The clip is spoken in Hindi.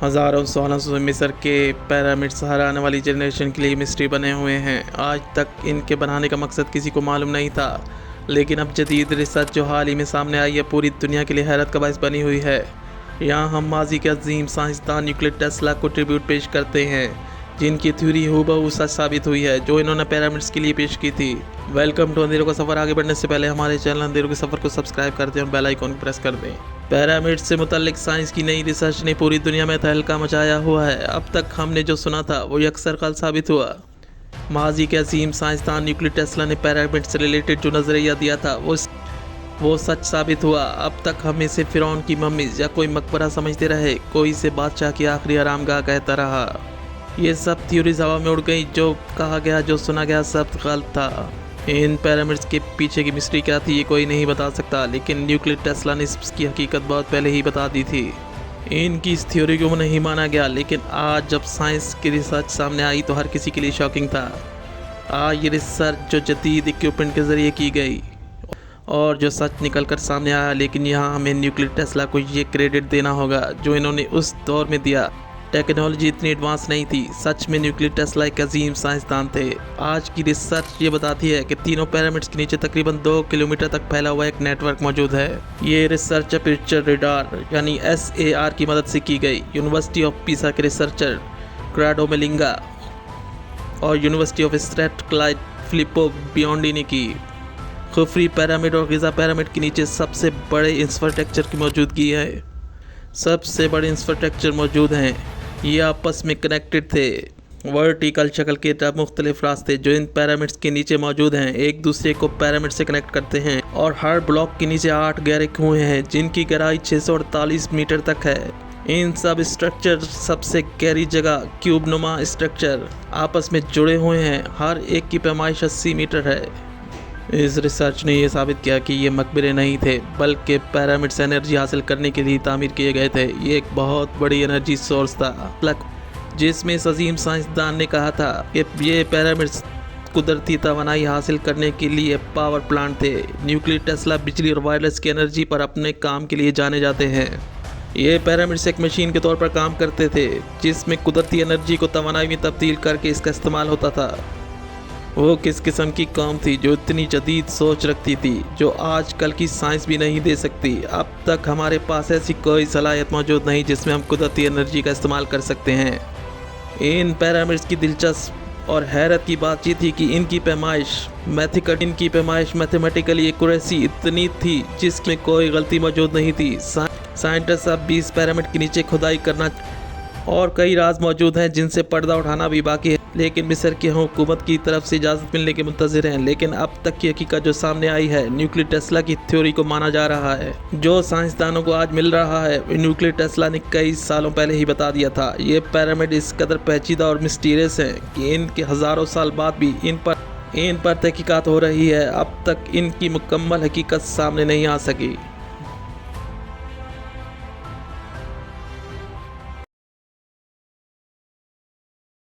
हज़ारों सालों से मिस्र के पिरामिड्स हर आने वाली जनरेशन के लिए मिस्ट्री बने हुए हैं। आज तक इनके बनाने का मकसद किसी को मालूम नहीं था, लेकिन अब जदीद रिसर्च जो हाल ही में सामने आई है पूरी दुनिया के लिए हैरत का बायस बनी हुई है। यहाँ हम माजी के अजीम साइंसदान न्यूक्लियर टेस्ला को ट्रिब्यूट पेश करते हैं, जिनकी थ्योरी हूबहू सच साबित हुई है जो इन्होंने पिरामिड्स के लिए पेश की थी। वेलकम टू अंधेरों का सफ़र। आगे बढ़ने से पहले हमारे चैनल अंधेरों के सफ़र को सब्सक्राइब कर दें और बेल आइकन को प्रेस कर दें। पिरामिड से मुतल्लिक साइंस की नई रिसर्च ने पूरी दुनिया में तहलका मचाया हुआ है। अब तक हमने जो सुना था वो अक्सर गलत साबित हुआ। माजी के अजीम साइंसदान न्यूक्लियर टेस्ला ने पिरामिड से रिलेटेड जो नज़रिया दिया था वो सच साबित हुआ। अब तक हम इसे फिरौन की मम्मीज़ या कोई मकबरा समझते रहे, कोई इसे बादशाह की आखिरी आरामगाह कहता रहा। ये सब थ्योरीज हवा में उड़ गई। जो कहा गया, जो सुना गया, सब गलत था। इन पिरामिड्स के पीछे की मिस्ट्री क्या थी ये कोई नहीं बता सकता, लेकिन न्यूक्लियर टेस्ला ने इसकी हकीकत बहुत पहले ही बता दी थी। इनकी इस थ्योरी को नहीं माना गया, लेकिन आज जब साइंस की रिसर्च सामने आई तो हर किसी के लिए शॉकिंग था। आज ये रिसर्च जो जदीद इक्विपमेंट के ज़रिए की गई और जो सच निकल कर सामने आया, लेकिन यहाँ हमें न्यूक्लियर टेस्ला को ये क्रेडिट देना होगा जो इन्होंने उस दौर में दिया। टेक्नोलॉजी इतनी एडवांस नहीं थी। सच में न्यूक्लियर टेस्ला एक अजीम साइंसदान थे। आज की रिसर्च ये बताती है कि तीनों पिरामिड्स के नीचे तकरीबन 2 किलोमीटर तक फैला हुआ एक नेटवर्क मौजूद है। ये रिसर्च अपर्चर रेडार यानी SAR की मदद से की गई। यूनिवर्सिटी ऑफ पीसा के रिसर्चर क्राडो मेलिंगा और यूनिवर्सिटी ऑफ स्ट्रैटक्लाइड फिलिप्पो बियोंडी ने की। खुफरी पिरामिड और गिज़ा पिरामिड के नीचे सबसे बड़े इंफ्रास्ट्रक्चर की मौजूदगी है। सबसे बड़े इंफ्रास्ट्रक्चर मौजूद हैं। ये आपस में कनेक्टेड थे। वर्टिकल शक्ल के मुख्तलिफ रास्ते जो इन पिरामिड्स के नीचे मौजूद हैं एक दूसरे को पिरामिड से कनेक्ट करते हैं, और हर ब्लॉक के नीचे 8 गहरे कुएं हैं जिनकी गहराई 648 मीटर तक है। इन सब स्ट्रक्चर सबसे गहरी जगह क्यूबनुमा स्ट्रक्चर आपस में जुड़े हुए हैं। हर एक की पैमाइश 80 मीटर है। इस रिसर्च ने यह साबित किया कि ये मकबरे नहीं थे, बल्कि पिरामिड्स एनर्जी हासिल करने के लिए तामीर किए गए थे। ये एक बहुत बड़ी एनर्जी सोर्स था, जिसमें इस अजीम साइंसदान ने कहा था कि ये पिरामिड्स कुदरती तवानाई हासिल करने के लिए पावर प्लांट थे। न्यूक्लियर टेस्ला बिजली और वायरलेस की एनर्जी पर अपने काम के लिए जाने जाते हैं। ये पिरामिड्स एक मशीन के तौर पर काम करते थे, जिसमें कुदरती एनर्जी को तवानाई में तब्दील करके इसका इस्तेमाल होता था। वो किस किस्म की कौम थी जो इतनी जदीद सोच रखती थी, जो आजकल की साइंस भी नहीं दे सकती। अब तक हमारे पास ऐसी कोई सलाहियत मौजूद नहीं जिसमें हम कुदरती एनर्जी का इस्तेमाल कर सकते हैं। इन पिरामिड्स की दिलचस्प और हैरत की बात ये थी कि इनकी पैमाइश मैथमेटिकली एक्यूरेसी इतनी थी जिसमें कोई गलती मौजूद नहीं थी। साइंटिस्ट अब 20 पिरामिड के नीचे खुदाई करना और कई राज मौजूद हैं जिनसे पर्दा उठाना भी बाकी है, लेकिन मिस्र की हुकूमत की तरफ से इजाज़त मिलने के मुंतज़िर हैं। लेकिन अब तक की हकीकत जो सामने आई है, न्यूक्लियर टेस्ला की थ्योरी को माना जा रहा है। जो साइंसदानों को आज मिल रहा है न्यूक्लियर टेस्ला ने कई सालों पहले ही बता दिया था। ये पिरामिड इस कदर पेचीदा और मिस्टीरियस हैं कि इनके हज़ारों साल बाद भी इन पर तहकीकात हो रही है। अब तक इनकी मुकम्मल हकीकत सामने नहीं आ सकी।